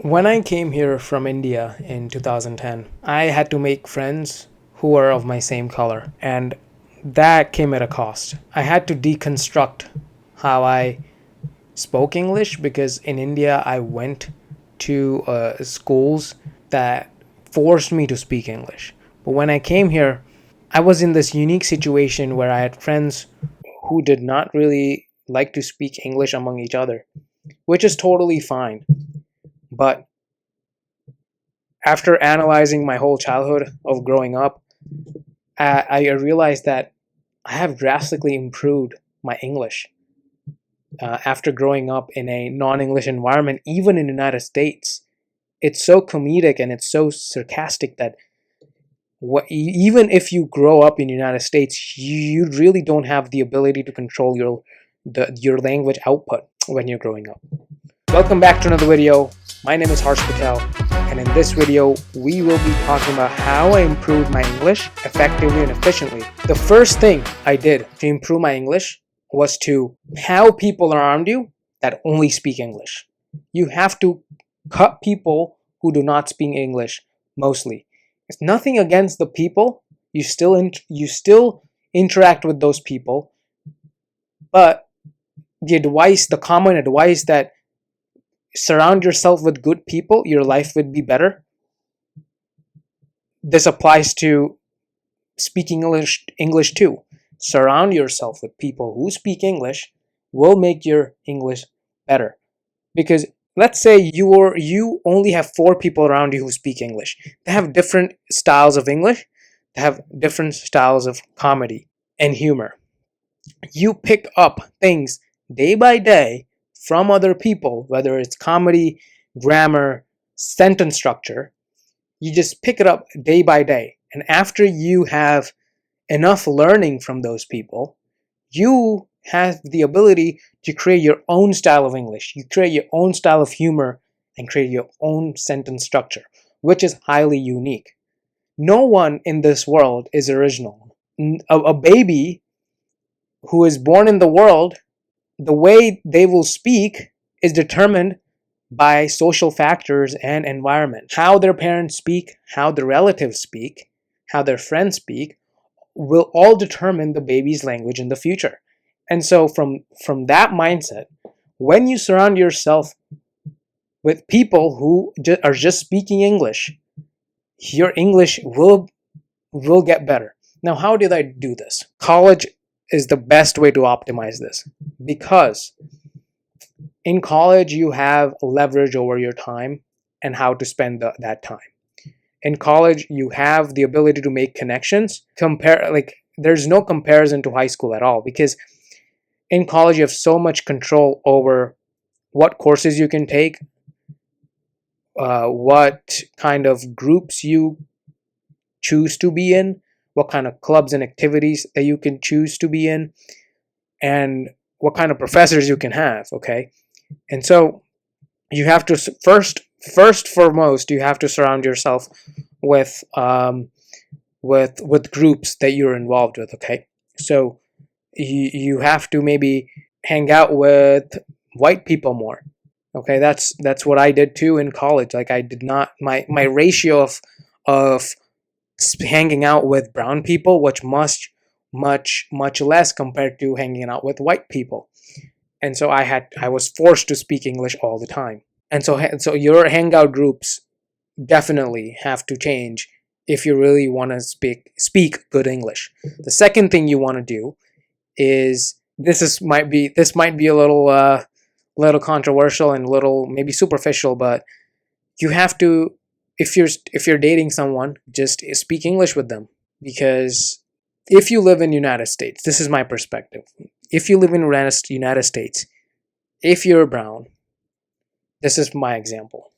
When I came here from India in 2010, I had to make friends who were of my same color, and that came at a cost. I had to deconstruct how I spoke English because in India I went to schools that forced me to speak English. But when I came here, I was in this unique situation where I had friends who did not really like to speak English among each other, which is totally fine. But after analyzing my whole childhood of growing up, I realized that I have drastically improved my English after growing up in a non-English environment, even in the United States. It's so comedic and it's so sarcastic that even if you grow up in the United States, you really don't have the ability to control your language output when you're growing up. Welcome back to another video. My name is Harsh Patel, and in this video, we will be talking about how I improved my English effectively and efficiently. The first thing I did to improve my English was to have people around you that only speak English. You have to cut people who do not speak English mostly. It's nothing against the people. You still interact with those people, but the common advice that surround yourself with good people, your life would be better. This applies to speaking English too. Surround yourself with people who speak English will make your English better. Because let's say you only have 4 people around you who speak English. They have different styles of English. They have different styles of comedy and humor. You pick up things day by day from other people, whether it's comedy, grammar, sentence structure. You just pick it up day by day. And after you have enough learning from those people, you have the ability to create your own style of English. You create your own style of humor and create your own sentence structure, which is highly unique. No one in this world is original. A baby who is born in the world, the way they will speak is determined by social factors and environment. How their parents speak, how their relatives speak, how their friends speak will all determine the baby's language in the future. And so from that mindset, when you surround yourself with people who are just speaking English, your English will get better. Now, how did I do this? College is the best way to optimize this, because in college you have leverage over your time and how to spend that time. In college you have the ability to make connections. There's no comparison to high school at all, because in college you have so much control over what courses you can take, what kind of groups you choose to be in, what kind of clubs and activities that you can choose to be in, and what kind of professors you can have, okay? And so you have to first foremost, you have to surround yourself with groups that you're involved with, okay? So you have to maybe hang out with white people more, okay? That's what I did too in college. Like, I did not, my ratio of hanging out with brown people was much less compared to hanging out with white people. And so I was forced to speak English all the time. And so your hangout groups definitely have to change if you really want to speak good English. The second thing you want to do is, this might be a little controversial and little maybe superficial, but you have to, if you're dating someone, just speak English with them. Because if you live in the United States, this is my perspective. If you live in the United States, if you're brown, this is my example.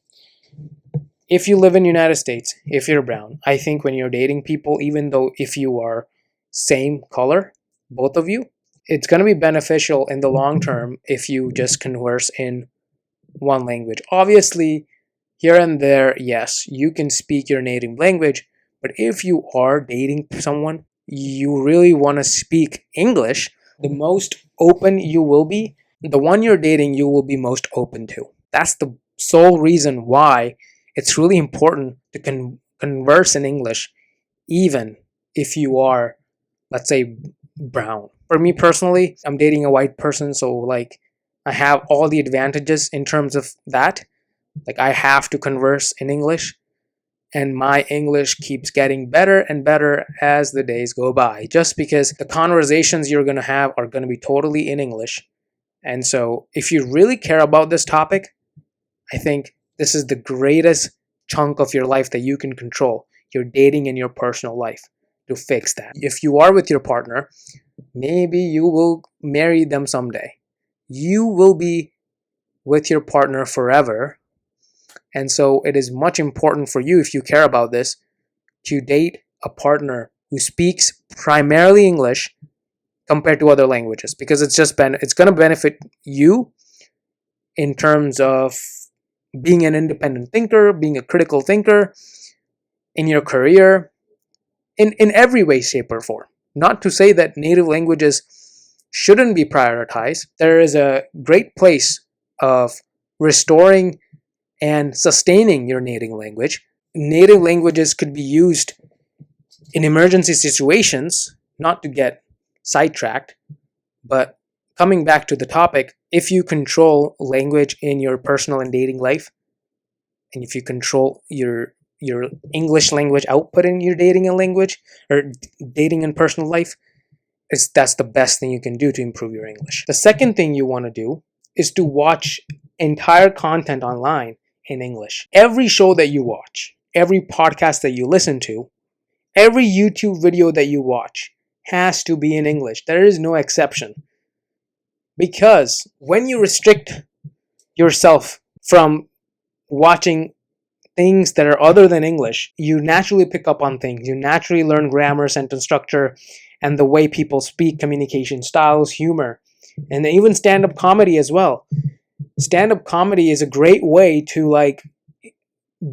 If you live in the United States, if you're brown, I think when you're dating people, even though if you are same color, both of you, it's going to be beneficial in the long term if you just converse in one language. Obviously, here and there, yes, you can speak your native language, but if you are dating someone, you really want to speak English. The most open you will be, the one you're dating, you will be most open to. That's the sole reason why it's really important to converse in English, even if you are, let's say, brown. For me personally, I'm dating a white person, so like I have all the advantages in terms of that. Like I have to converse in English, and my English keeps getting better and better as the days go by, just because the conversations you're going to have are going to be totally in English. And so if you really care about this topic, I think this is the greatest chunk of your life that you can control, your dating and your personal life, to fix that. If you are with your partner, maybe you will marry them someday. You will be with your partner forever. And so it is much important for you, if you care about this, to date a partner who speaks primarily English compared to other languages, because it's going to benefit you in terms of being an independent thinker, being a critical thinker in your career, in every way, shape, or form. Not to say that native languages shouldn't be prioritized. There is a great place of restoring and sustaining your native language. Native languages could be used in emergency situations, not to get sidetracked, but coming back to the topic, if you control language in your personal and dating life, and if you control your English language output in your dating and language, or dating and personal life, that's the best thing you can do to improve your English. The second thing you want to do is to watch entire content online in English. Every show that you watch, every podcast that you listen to, every YouTube video that you watch has to be in English. There is no exception. Because when you restrict yourself from watching things that are other than English, you naturally pick up on things. You naturally learn grammar, sentence structure, and the way people speak, communication styles, humor, and even stand-up comedy as well. Stand-up comedy is a great way to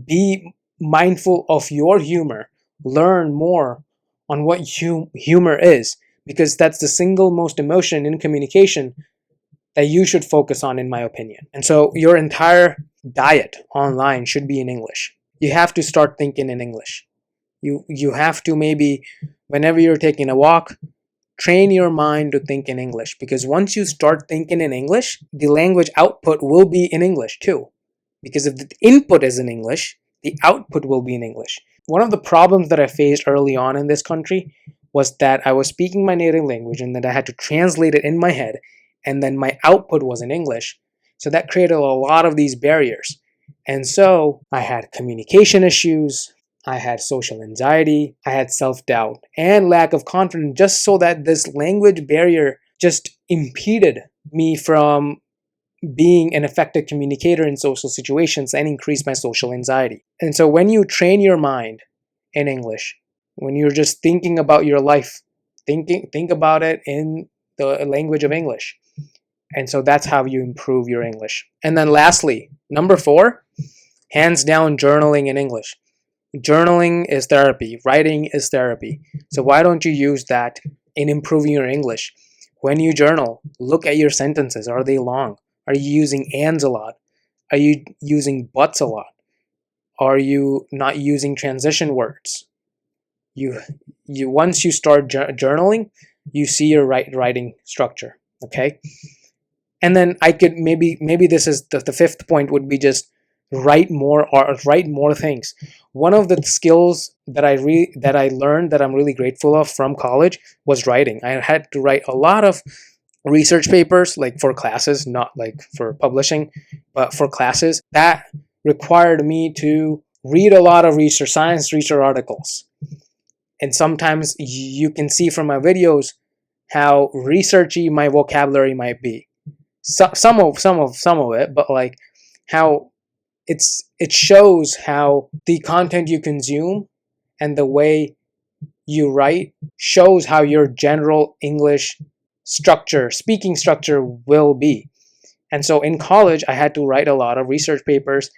be mindful of your humor, learn more on what humor is, because that's the single most emotion in communication that you should focus on, in my opinion. And so your entire diet online should be in English. You have to start thinking in English. You have to, maybe whenever you're taking a walk, train your mind to think in English, because once you start thinking in English, the language output will be in English too. Because if the input is in English, the output will be in English. One of the problems that I faced early on in this country was that I was speaking my native language and that I had to translate it in my head, and then my output was in English. So that created a lot of these barriers. And so I had communication issues, I had social anxiety, I had self-doubt and lack of confidence, just so that this language barrier just impeded me from being an effective communicator in social situations and increased my social anxiety. And so when you train your mind in English, when you're just thinking about your life, think about it in the language of English. And so that's how you improve your English. And then lastly, number 4, hands down, journaling in English. Journaling is therapy. Writing is therapy. So why don't you use that in improving your English? When you journal, look at your sentences. Are they long? Are you using ands a lot? Are you using buts a lot? Are you not using transition words? You once you start journaling, you see your writing structure. Okay. And then I could maybe this is the 5th point would be just write more things. One of the skills that I learned that I'm really grateful of from college was writing. I had to write a lot of research papers, like for classes, not like for publishing, but for classes. That required me to read a lot of science research articles. And sometimes you can see from my videos how researchy my vocabulary might be. Some of it, but like how it shows how the content you consume and the way you write shows how your general English structure, speaking structure will be. And so in college, I had to write a lot of research papers,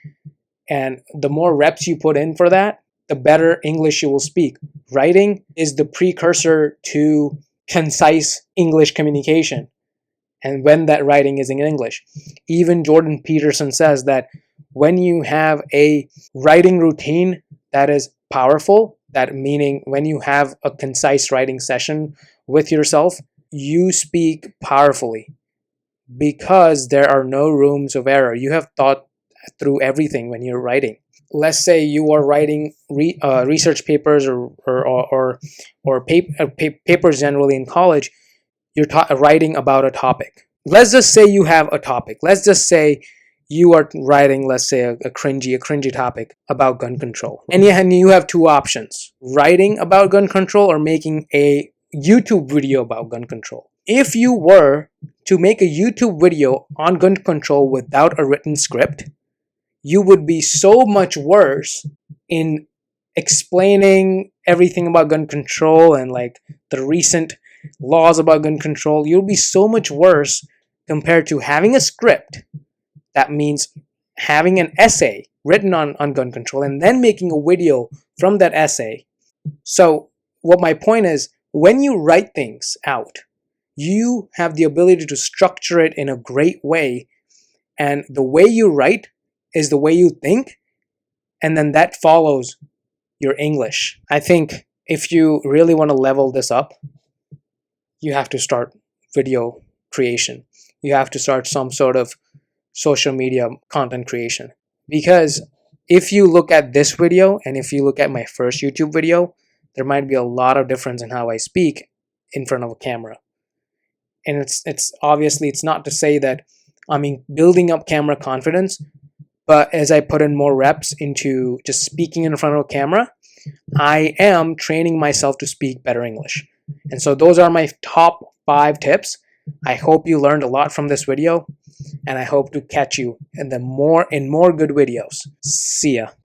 and the more reps you put in for that, the better English you will speak. Writing is the precursor to concise English communication. And when that writing is in English, even Jordan Peterson says that when you have a writing routine that is powerful, that meaning when you have a concise writing session with yourself, you speak powerfully because there are no rooms of error. You have thought through everything when you're writing. Let's say you are writing research papers or papers generally in college. You're writing about a topic. Let's just say you have a topic. Let's just say you are writing, let's say, a cringy topic about gun control. And you have two options: writing about gun control or making a YouTube video about gun control. If you were to make a YouTube video on gun control without a written script, you would be so much worse in explaining everything about gun control and like the recent laws about gun control. You'll be so much worse compared to having a script. That means having an essay written on gun control and then making a video from that essay. So what my point is, when you write things out, you have the ability to structure it in a great way. And the way you write is the way you think. And then that follows your English. I think if you really want to level this up, you have to start video creation. You have to start some sort of social media content creation. Because if you look at this video and if you look at my first YouTube video, there might be a lot of difference in how I speak in front of a camera. And it's obviously, it's not to say that I'm building up camera confidence, but as I put in more reps into just speaking in front of a camera, I am training myself to speak better English. And so those are my top 5 tips. I hope you learned a lot from this video, and I hope to catch you in more good videos. See ya.